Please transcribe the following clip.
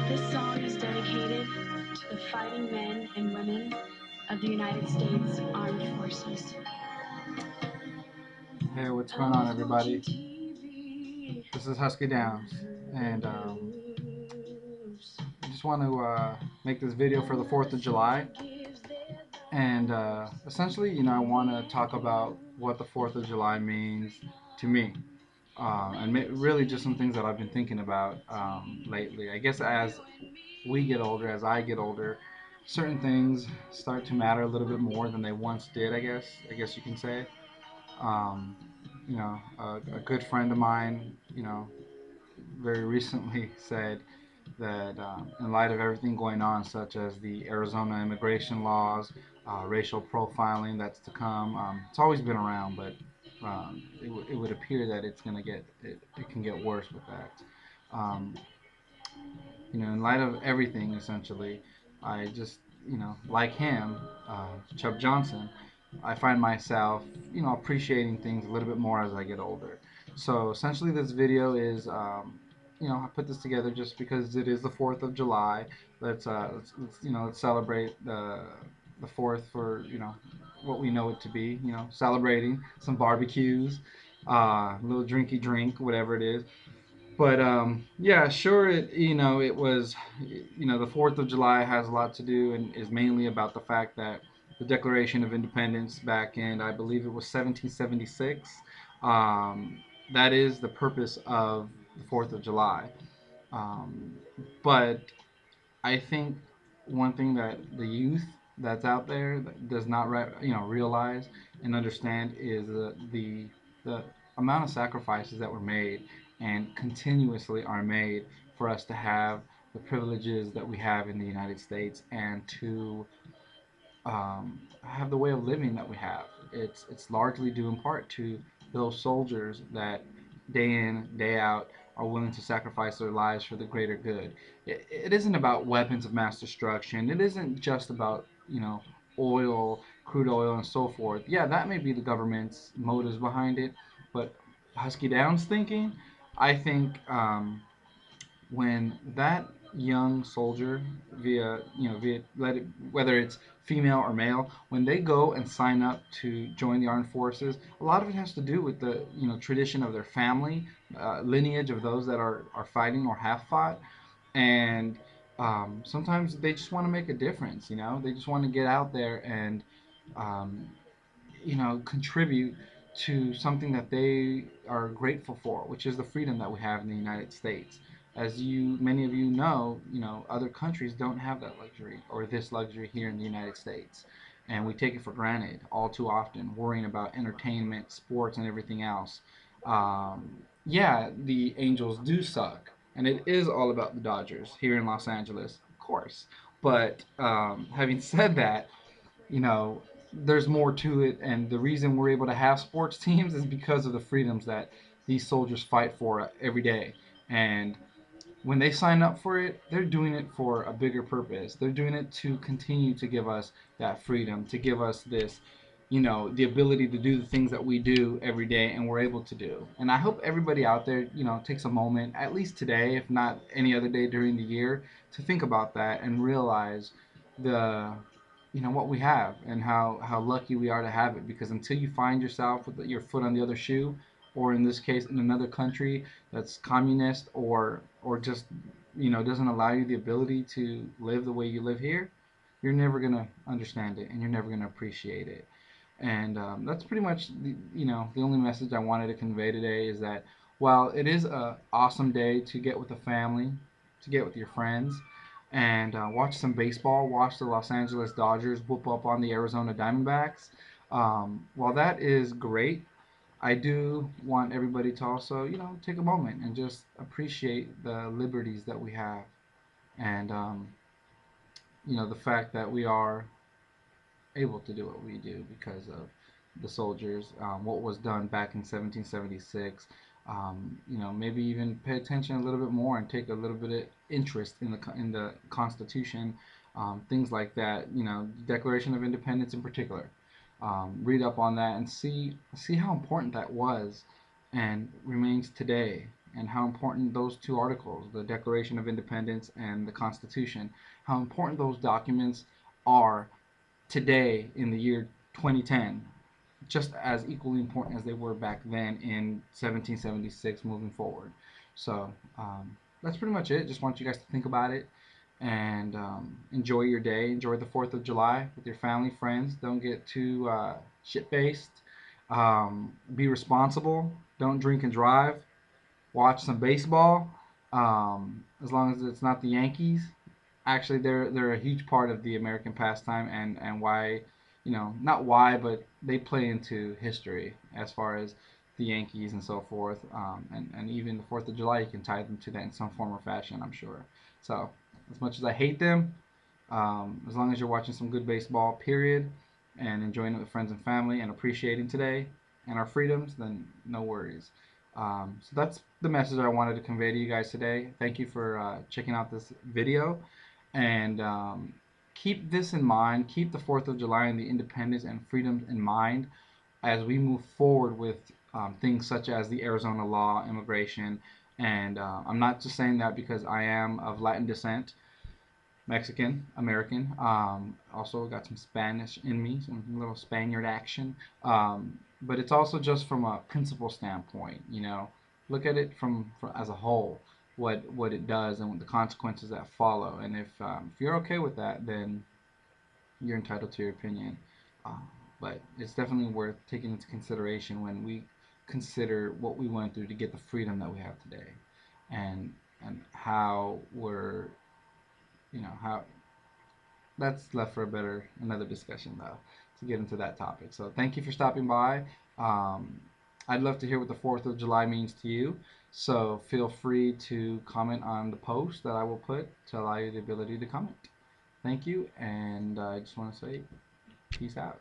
This song is dedicated to the fighting men and women of the United States Armed Forces. Hey, what's going on, everybody? This is Husky Downs, and I just want to make this video for the 4th of July. And essentially, I want to talk about what the 4th of July means to me. And really just some things that I've been thinking about lately. I guess as we get older, as I get older, certain things start to matter a little bit more than they once did, I guess you can say. Um, a good friend of mine, very recently said that in light of everything going on, such as the Arizona immigration laws, racial profiling that's to come, it's always been around, but it would appear that it can get worse with that. Um, in light of everything, essentially, I just, like him, Chubb Johnson, I find myself, appreciating things a little bit more as I get older. So essentially, this video is, I put this together just because it is the 4th of July. Let's celebrate the 4th for, what we know it to be, celebrating some barbecues, a little drinky drink, whatever it is. But yeah, sure. It was, the 4th of July has a lot to do and is mainly about the fact that the Declaration of Independence back in, I believe it was 1776. Um, that is the purpose of the 4th of July. Um, but I think one thing that the youth that's out there that does not realize and understand is the amount of sacrifices that were made and continuously are made for us to have the privileges that we have in the United States and to have the way of living that we have. It's largely due in part to those soldiers that day in, day out are willing to sacrifice their lives for the greater good. It isn't about weapons of mass destruction. It isn't just about, oil, crude oil, and so forth. Yeah, that may be the government's motives behind it, but Husky Down's thinking, I think when that young soldier whether it's female or male, when they go and sign up to join the armed forces, a lot of it has to do with the tradition of their family, lineage of those that are fighting or have fought. And sometimes they just want to make a difference. They just want to get out there and um, contribute to something that they are grateful for, which is the freedom that we have in the United States. As many of you know, other countries don't have that luxury or this luxury here in the United States, and we take it for granted all too often, worrying about entertainment, sports, and everything else. Yeah, the Angels do suck, and it is all about the Dodgers here in Los Angeles, of course. But having said that, you know, there's more to it, and the reason we're able to have sports teams is because of the freedoms that these soldiers fight for every day. And when they sign up for it, they're doing it for a bigger purpose. They're doing it to continue to give us that freedom, to give us this, the ability to do the things that we do every day and we're able to do. And I hope everybody out there, takes a moment, at least today, if not any other day during the year, to think about that and realize the what we have and how lucky we are to have it, because until you find yourself with your foot on the other shoe, or in this case in another country that's communist or just doesn't allow you the ability to live the way you live here, you're never going to understand it and you're never going to appreciate it. And that's pretty much the only message I wanted to convey today, is that while it is a awesome day to get with the family, to get with your friends, and watch some baseball, watch the Los Angeles Dodgers whoop up on the Arizona Diamondbacks, while that is great, I do want everybody to also, take a moment and just appreciate the liberties that we have, and the fact that we are able to do what we do because of the soldiers, what was done back in 1776. Maybe even pay attention a little bit more and take a little bit of interest in the Constitution, things like that. Declaration of Independence in particular. Read up on that and see how important that was and remains today. and how important those two articles, the Declaration of Independence and the Constitution, how important those documents are today in the year 2010, just as equally important as they were back then in 1776 moving forward. So that's pretty much it. Just want you guys to think about it and enjoy your day. Enjoy the 4th of July with your family, friends. Don't get too shit faced. Be responsible. Don't drink and drive. Watch some baseball. As long as it's not the Yankees. Actually, they're a huge part of the American pastime and why, not why, but they play into history as far as the Yankees and so forth. And even the 4th of July, you can tie them to that in some form or fashion, I'm sure. So, as much as I hate them, as long as you're watching some good baseball, period, and enjoying it with friends and family and appreciating today and our freedoms, then no worries. So that's the message I wanted to convey to you guys today. Thank you for checking out this video. And keep this in mind. Keep the 4th of July and the independence and freedoms in mind as we move forward with things such as the Arizona law, immigration. And I'm not just saying that because I am of Latin descent. Mexican, American. Also got some Spanish in me, some little Spaniard action. But it's also just from a principle standpoint. Look at it from as a whole, what it does and what the consequences that follow. And if you're okay with that, then you're entitled to your opinion. Uh, but it's definitely worth taking into consideration when we consider what we went through to get the freedom that we have today, and how how that's left for another discussion though, to get into that topic. So thank you for stopping by. Um, I'd love to hear what the 4th of July means to you. So feel free to comment on the post that I will put to allow you the ability to comment. Thank you, and I just want to say peace out.